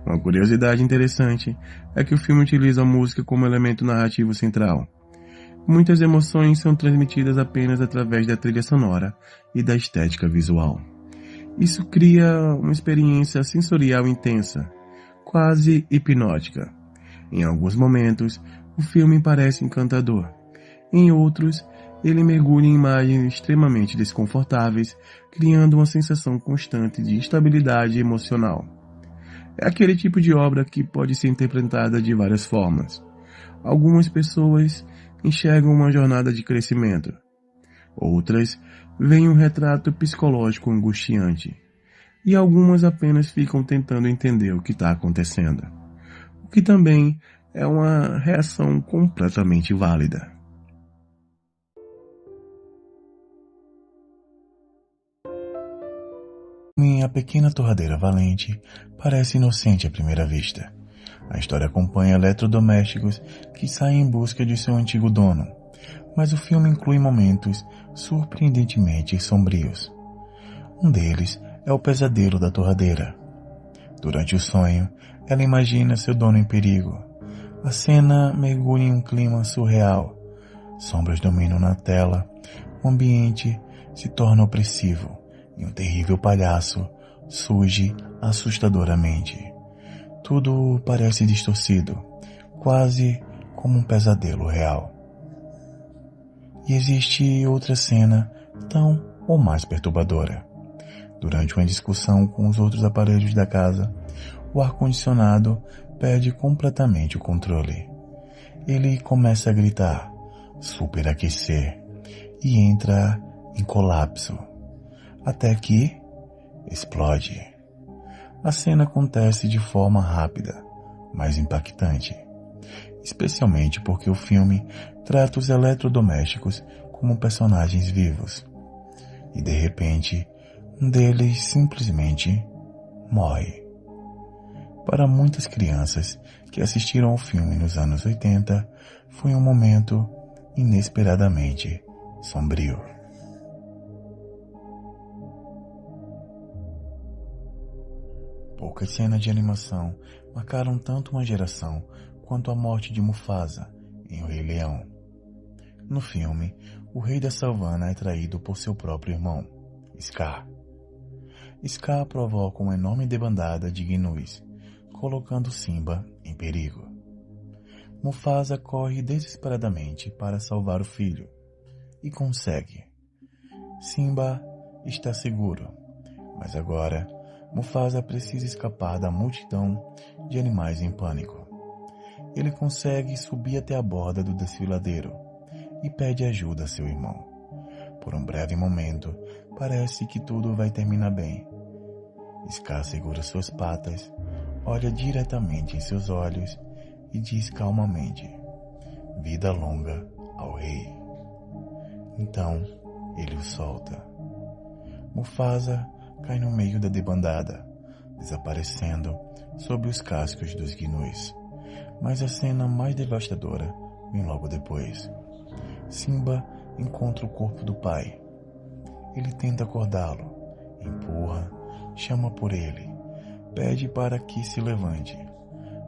Uma curiosidade interessante é que o filme utiliza a música como elemento narrativo central. Muitas emoções são transmitidas apenas através da trilha sonora e da estética visual. Isso cria uma experiência sensorial intensa, quase hipnótica. Em alguns momentos, o filme parece encantador. Em outros, ele mergulha em imagens extremamente desconfortáveis, criando uma sensação constante de instabilidade emocional. É aquele tipo de obra que pode ser interpretada de várias formas. Algumas pessoas enxergam uma jornada de crescimento. Outras veem um retrato psicológico angustiante. E algumas apenas ficam tentando entender o que está acontecendo. O que também é uma reação completamente válida. A Pequena Torradeira Valente parece inocente à primeira vista. A história acompanha eletrodomésticos que saem em busca de seu antigo dono, mas o filme inclui momentos surpreendentemente sombrios. Um deles é o pesadelo da torradeira. Durante o sonho, ela imagina seu dono em perigo. A cena mergulha em um clima surreal. Sombras dominam na tela, o ambiente se torna opressivo e um terrível palhaço surge assustadoramente. Tudo parece distorcido, quase como um pesadelo real. E existe outra cena tão ou mais perturbadora. Durante uma discussão com os outros aparelhos da casa, o ar-condicionado perde completamente o controle. Ele começa a gritar, superaquecer e entra em colapso, até que explode. A cena acontece de forma rápida, mas impactante, especialmente porque o filme trata os eletrodomésticos como personagens vivos. E de repente, um deles simplesmente morre. Para muitas crianças que assistiram ao filme nos anos 80, foi um momento inesperadamente sombrio. Poucas cenas de animação marcaram tanto uma geração quanto a morte de Mufasa em O Rei Leão. No filme, o rei da savana é traído por seu próprio irmão, Scar. Scar provoca uma enorme debandada de gnus, colocando Simba em perigo. Mufasa corre desesperadamente para salvar o filho, e consegue. Simba está seguro, mas agora Mufasa precisa escapar da multidão de animais em pânico. Ele consegue subir até a borda do desfiladeiro e pede ajuda a seu irmão. Por um breve momento, parece que tudo vai terminar bem. Scar segura suas patas, olha diretamente em seus olhos e diz calmamente: "Vida longa ao rei." Então, ele o solta. Mufasa cai no meio da debandada, desaparecendo sob os cascos dos gnus. Mas a cena mais devastadora vem logo depois. Simba encontra o corpo do pai. Ele tenta acordá-lo, empurra, chama por ele, pede para que se levante,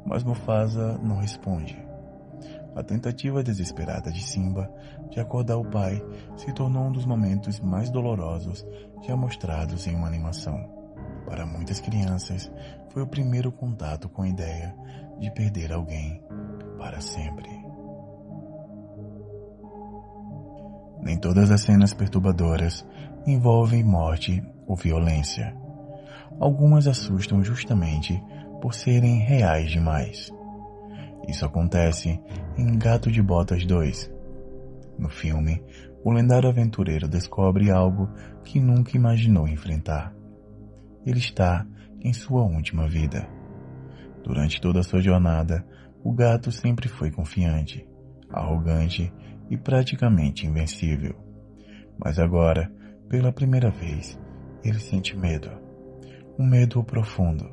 mas Mufasa não responde. A tentativa desesperada de Simba de acordar o pai se tornou um dos momentos mais dolorosos já mostrados em uma animação. Para muitas crianças, foi o primeiro contato com a ideia de perder alguém para sempre. Nem todas as cenas perturbadoras envolvem morte ou violência. Algumas assustam justamente por serem reais demais. Isso acontece em Gato de Botas 2. No filme, o lendário aventureiro descobre algo que nunca imaginou enfrentar. Ele está em sua última vida. Durante toda a sua jornada, o gato sempre foi confiante, arrogante e praticamente invencível. Mas agora, pela primeira vez, ele sente medo. Um medo profundo.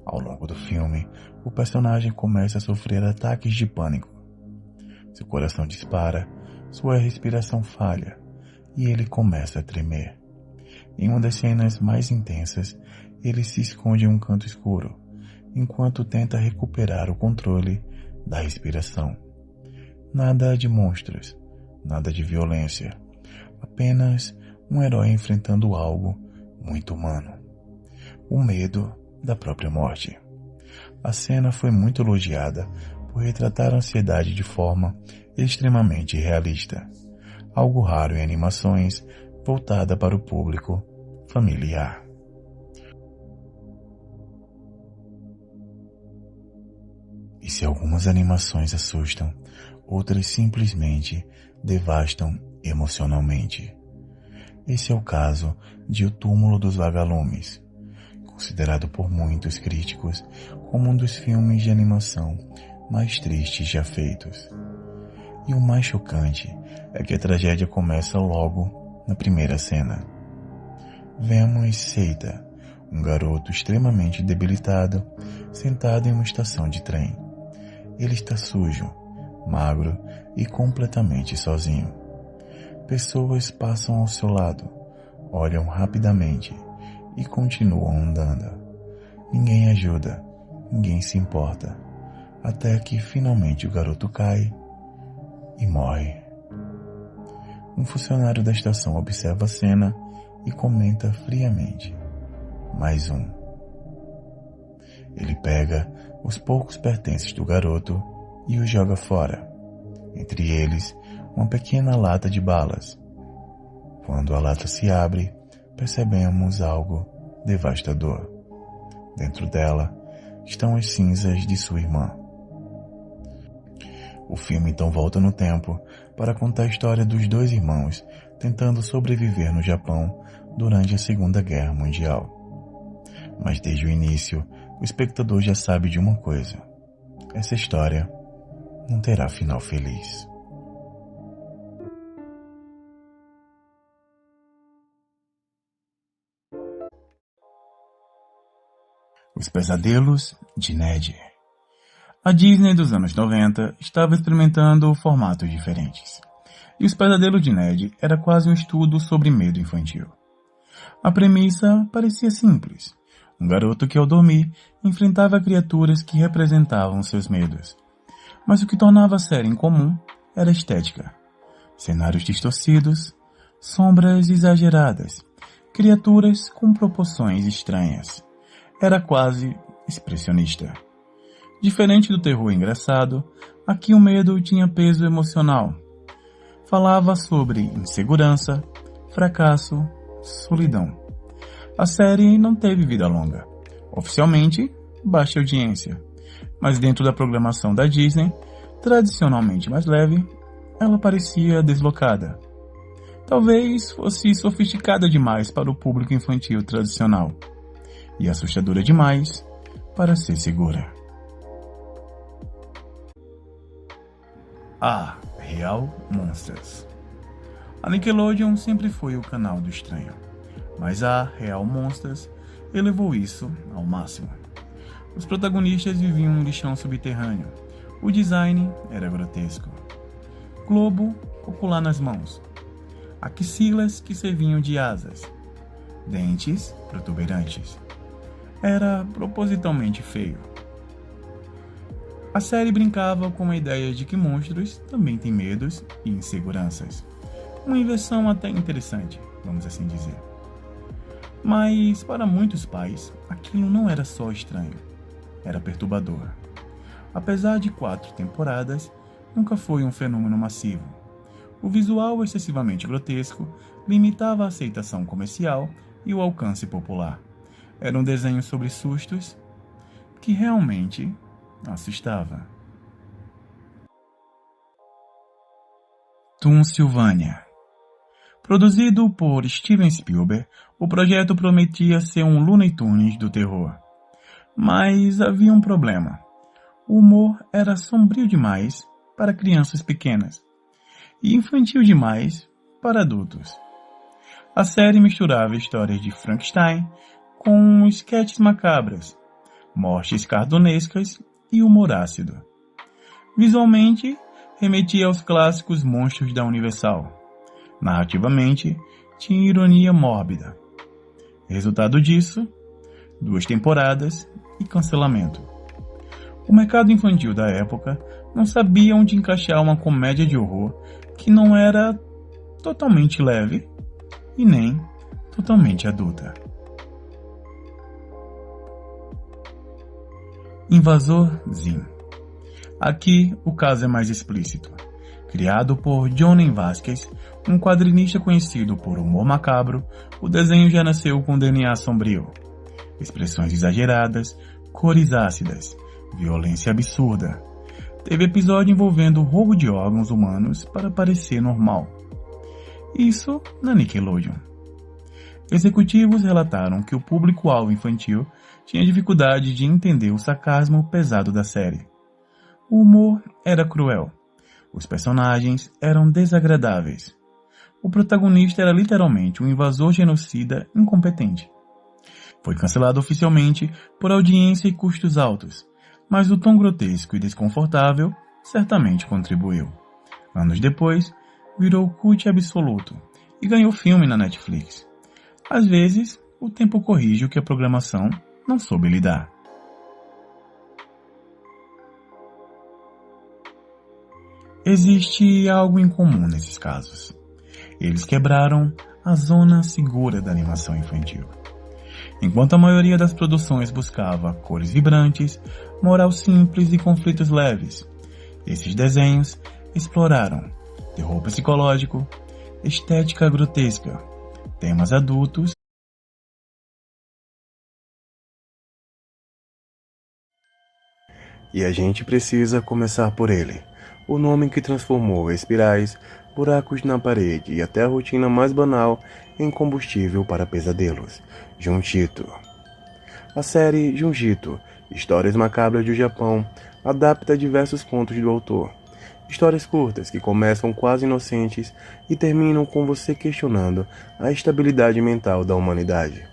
Ao longo do filme, o personagem começa a sofrer ataques de pânico. Seu coração dispara, sua respiração falha e ele começa a tremer. Em uma das cenas mais intensas, ele se esconde em um canto escuro, enquanto tenta recuperar o controle da respiração. Nada de monstros, nada de violência, apenas um herói enfrentando algo muito humano. O medo da própria morte. A cena foi muito elogiada por retratar a ansiedade de forma extremamente realista, algo raro em animações voltada para o público familiar. E se algumas animações assustam, outras simplesmente devastam emocionalmente. Esse é o caso de O Túmulo dos Vagalumes, considerado por muitos críticos como um dos filmes de animação mais tristes já feitos. E o mais chocante é que a tragédia começa logo na primeira cena. Vemos Seita, um garoto extremamente debilitado, sentado em uma estação de trem. Ele está sujo, magro e completamente sozinho. Pessoas passam ao seu lado, olham rapidamente e continuam andando. Ninguém ajuda, ninguém se importa, até que finalmente o garoto cai e morre. Um funcionário da estação observa a cena e comenta friamente: mais um. Ele pega os poucos pertences do garoto e os joga fora, entre eles uma pequena lata de balas. Quando a lata se abre, percebemos algo devastador. Dentro dela estão as cinzas de sua irmã. O filme então volta no tempo para contar a história dos dois irmãos tentando sobreviver no Japão durante a Segunda Guerra Mundial. Mas desde o início, o espectador já sabe de uma coisa: essa história não terá final feliz. Os Pesadelos de Ned. A Disney dos anos 90 estava experimentando formatos diferentes. E Os Pesadelos de Ned era quase um estudo sobre medo infantil. A premissa parecia simples. Um garoto que ao dormir enfrentava criaturas que representavam seus medos. Mas o que tornava a série incomum era a estética. Cenários distorcidos, sombras exageradas, criaturas com proporções estranhas. Era quase expressionista. Diferente do terror engraçado, aqui o medo tinha peso emocional. Falava sobre insegurança, fracasso, solidão. A série não teve vida longa. Oficialmente, baixa audiência. Mas dentro da programação da Disney, tradicionalmente mais leve, ela parecia deslocada. Talvez fosse sofisticada demais para o público infantil tradicional. E assustadora demais para ser segura. A Real Monsters. A Nickelodeon sempre foi o canal do estranho, mas a Real Monsters elevou isso ao máximo. Os protagonistas viviam em um lixão subterrâneo. O design era grotesco. Globo ocular nas mãos, axilas que serviam de asas, dentes protuberantes. Era propositalmente feio. A série brincava com a ideia de que monstros também têm medos e inseguranças. Uma inversão até interessante, vamos assim dizer. Mas, para muitos pais, aquilo não era só estranho, era perturbador. Apesar de 4 temporadas, nunca foi um fenômeno massivo. O visual excessivamente grotesco limitava a aceitação comercial e o alcance popular. Era um desenho sobre sustos que realmente assustava. Toon Sylvania. Produzido por Steven Spielberg, o projeto prometia ser um Looney Tunes do terror. Mas havia um problema. O humor era sombrio demais para crianças pequenas e infantil demais para adultos. A série misturava histórias de Frankenstein com esquetes macabras, mortes cartunescas e humor ácido. Visualmente, remetia aos clássicos monstros da Universal. Narrativamente, tinha ironia mórbida. Resultado disso, 2 temporadas e cancelamento. O mercado infantil da época não sabia onde encaixar uma comédia de horror que não era totalmente leve e nem totalmente adulta. Invasor Zim. Aqui o caso é mais explícito. Criado por Johnny Vasquez, um quadrinista conhecido por humor macabro, o desenho já nasceu com DNA sombrio. Expressões exageradas, cores ácidas, violência absurda. Teve episódio envolvendo roubo de órgãos humanos para parecer normal. Isso na Nickelodeon. Executivos relataram que o público-alvo infantil tinha dificuldade de entender o sarcasmo pesado da série. O humor era cruel. Os personagens eram desagradáveis. O protagonista era literalmente um invasor genocida incompetente. Foi cancelado oficialmente por audiência e custos altos, mas o tom grotesco e desconfortável certamente contribuiu. Anos depois, virou cult absoluto e ganhou filme na Netflix. Às vezes, o tempo corrige o que a programação não soube lidar. Existe algo em comum nesses casos. Eles quebraram a zona segura da animação infantil. Enquanto a maioria das produções buscava cores vibrantes, moral simples e conflitos leves, esses desenhos exploraram terror psicológico, estética grotesca, temas adultos e a gente precisa começar por ele. O nome que transformou espirais, buracos na parede e até a rotina mais banal em combustível para pesadelos. Junjito. A série Junjito, Histórias Macabras do Japão, adapta diversos contos do autor. Histórias curtas que começam quase inocentes e terminam com você questionando a estabilidade mental da humanidade.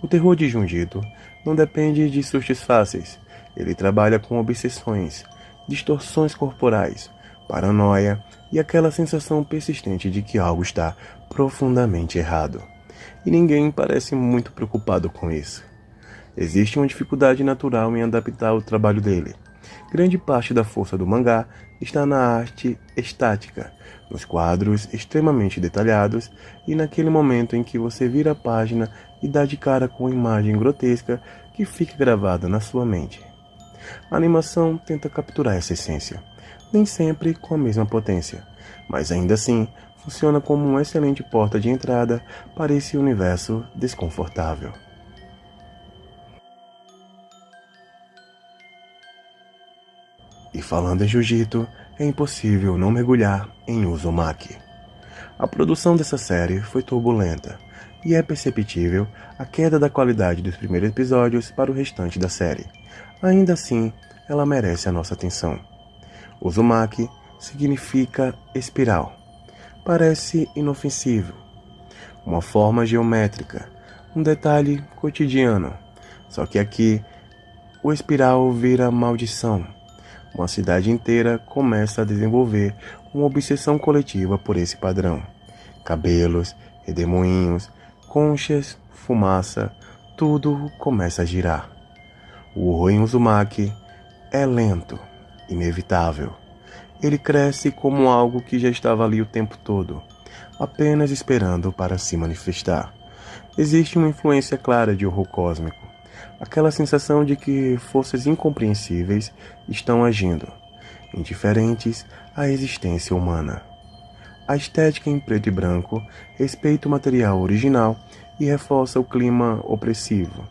O terror de Junjito não depende de sustos fáceis. Ele trabalha com obsessões, distorções corporais, paranoia e aquela sensação persistente de que algo está profundamente errado. E ninguém parece muito preocupado com isso. Existe uma dificuldade natural em adaptar o trabalho dele. Grande parte da força do mangá está na arte estática, nos quadros extremamente detalhados e naquele momento em que você vira a página e dá de cara com uma imagem grotesca que fica gravada na sua mente. A animação tenta capturar essa essência, nem sempre com a mesma potência, mas ainda assim funciona como uma excelente porta de entrada para esse universo desconfortável. E falando em Jujutsu, é impossível não mergulhar em Uzumaki. A produção dessa série foi turbulenta, e é perceptível a queda da qualidade dos primeiros episódios para o restante da série. Ainda assim, ela merece a nossa atenção. Uzumaki significa espiral. Parece inofensivo, uma forma geométrica, um detalhe cotidiano. Só que aqui, o espiral vira maldição. Uma cidade inteira começa a desenvolver uma obsessão coletiva por esse padrão. Cabelos, redemoinhos, conchas, fumaça, tudo começa a girar. O horror em Uzumaki é lento, inevitável. Ele cresce como algo que já estava ali o tempo todo, apenas esperando para se manifestar. Existe uma influência clara de horror cósmico, aquela sensação de que forças incompreensíveis estão agindo, indiferentes à existência humana. A estética em preto e branco respeita o material original e reforça o clima opressivo.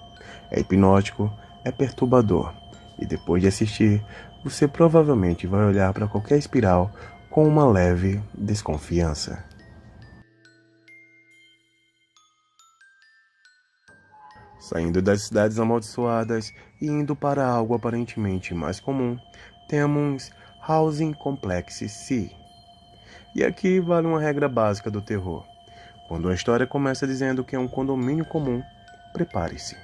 É hipnótico, é perturbador, e depois de assistir, você provavelmente vai olhar para qualquer espiral com uma leve desconfiança. Saindo das cidades amaldiçoadas e indo para algo aparentemente mais comum, temos Housing Complex C. E aqui vale uma regra básica do terror. Quando a história começa dizendo que é um condomínio comum, prepare-se.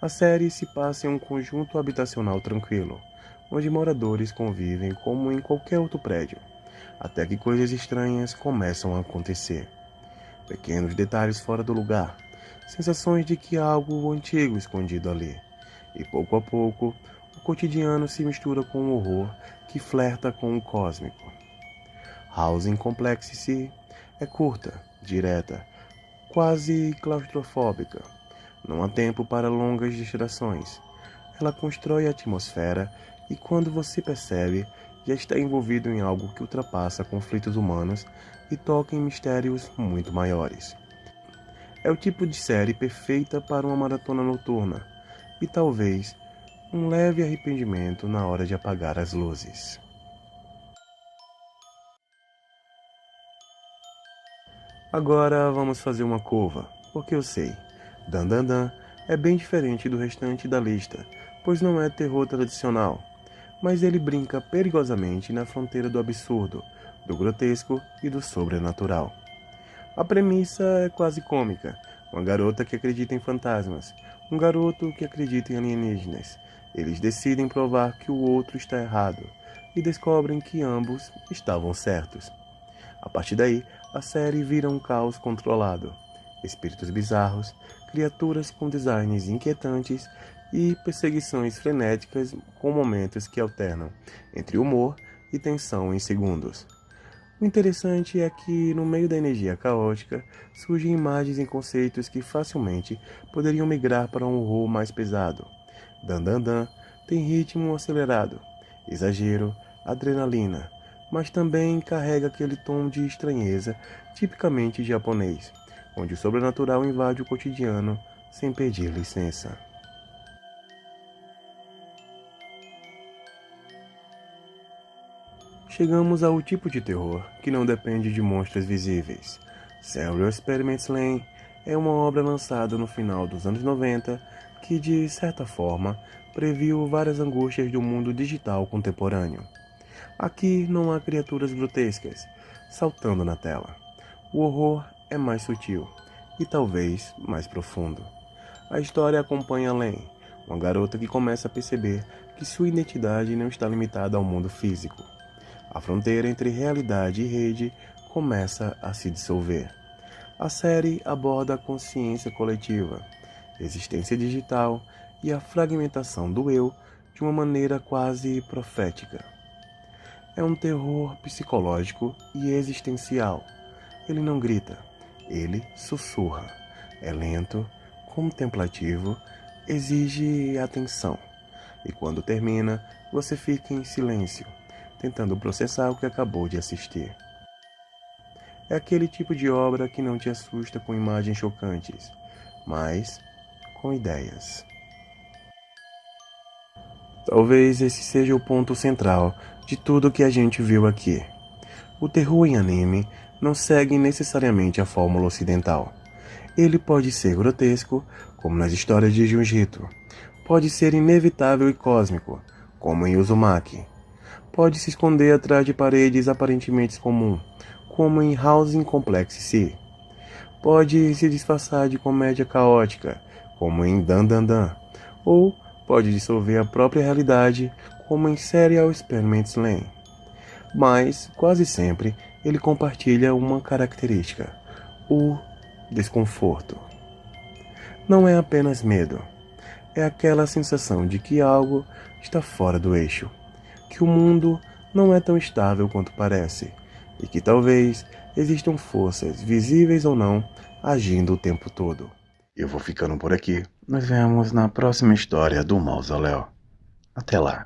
A série se passa em um conjunto habitacional tranquilo, onde moradores convivem como em qualquer outro prédio, até que coisas estranhas começam a acontecer. Pequenos detalhes fora do lugar, sensações de que há algo antigo escondido ali, e pouco a pouco o cotidiano se mistura com o horror que flerta com o cósmico. Housing Complex C é curta, direta, quase claustrofóbica. Não há tempo para longas distrações. Ela constrói a atmosfera e quando você percebe, já está envolvido em algo que ultrapassa conflitos humanos e toca em mistérios muito maiores. É o tipo de série perfeita para uma maratona noturna e talvez um leve arrependimento na hora de apagar as luzes. Agora vamos fazer uma curva, porque eu sei, Dan Dan Dan é bem diferente do restante da lista, pois não é terror tradicional, mas ele brinca perigosamente na fronteira do absurdo, do grotesco e do sobrenatural. A premissa é quase cômica, uma garota que acredita em fantasmas, um garoto que acredita em alienígenas. Eles decidem provar que o outro está errado e descobrem que ambos estavam certos. A partir daí, a série vira um caos controlado. Espíritos bizarros, criaturas com designs inquietantes e perseguições frenéticas com momentos que alternam entre humor e tensão em segundos. O interessante é que, no meio da energia caótica, surgem imagens e conceitos que facilmente poderiam migrar para um horror mais pesado. Dan Dan Dan tem ritmo acelerado, exagero, adrenalina, mas também carrega aquele tom de estranheza tipicamente japonês, onde o sobrenatural invade o cotidiano sem pedir licença. Chegamos ao tipo de terror que não depende de monstros visíveis. Serial Experiments Lain é uma obra lançada no final dos anos 90 que, de certa forma, previu várias angústias do mundo digital contemporâneo. Aqui não há criaturas grotescas saltando na tela. O horror é mais sutil e talvez mais profundo. A história acompanha Lain, uma garota que começa a perceber que sua identidade não está limitada ao mundo físico. A fronteira entre realidade e rede começa a se dissolver. A série aborda a consciência coletiva, existência digital e a fragmentação do eu de uma maneira quase profética. É um terror psicológico e existencial. Ele não grita, ele sussurra. É lento, contemplativo, exige atenção. E quando termina, você fica em silêncio, tentando processar o que acabou de assistir. É aquele tipo de obra que não te assusta com imagens chocantes, mas com ideias. Talvez esse seja o ponto central de tudo que a gente viu aqui. O terror em anime não segue necessariamente a fórmula ocidental. Ele pode ser grotesco, como nas histórias de Junjito. Pode ser inevitável e cósmico, como em Uzumaki. Pode se esconder atrás de paredes aparentemente comuns, como em Housing Complex C. Pode se disfarçar de comédia caótica, como em Dan Dan Dan. Ou pode dissolver a própria realidade como em Serial Experiments Lane. Mas, quase sempre, ele compartilha uma característica: o desconforto. Não é apenas medo, é aquela sensação de que algo está fora do eixo, que o mundo não é tão estável quanto parece, e que talvez existam forças, visíveis ou não, agindo o tempo todo. Eu vou ficando por aqui. Nos vemos na próxima história do Mausoléu. Até lá.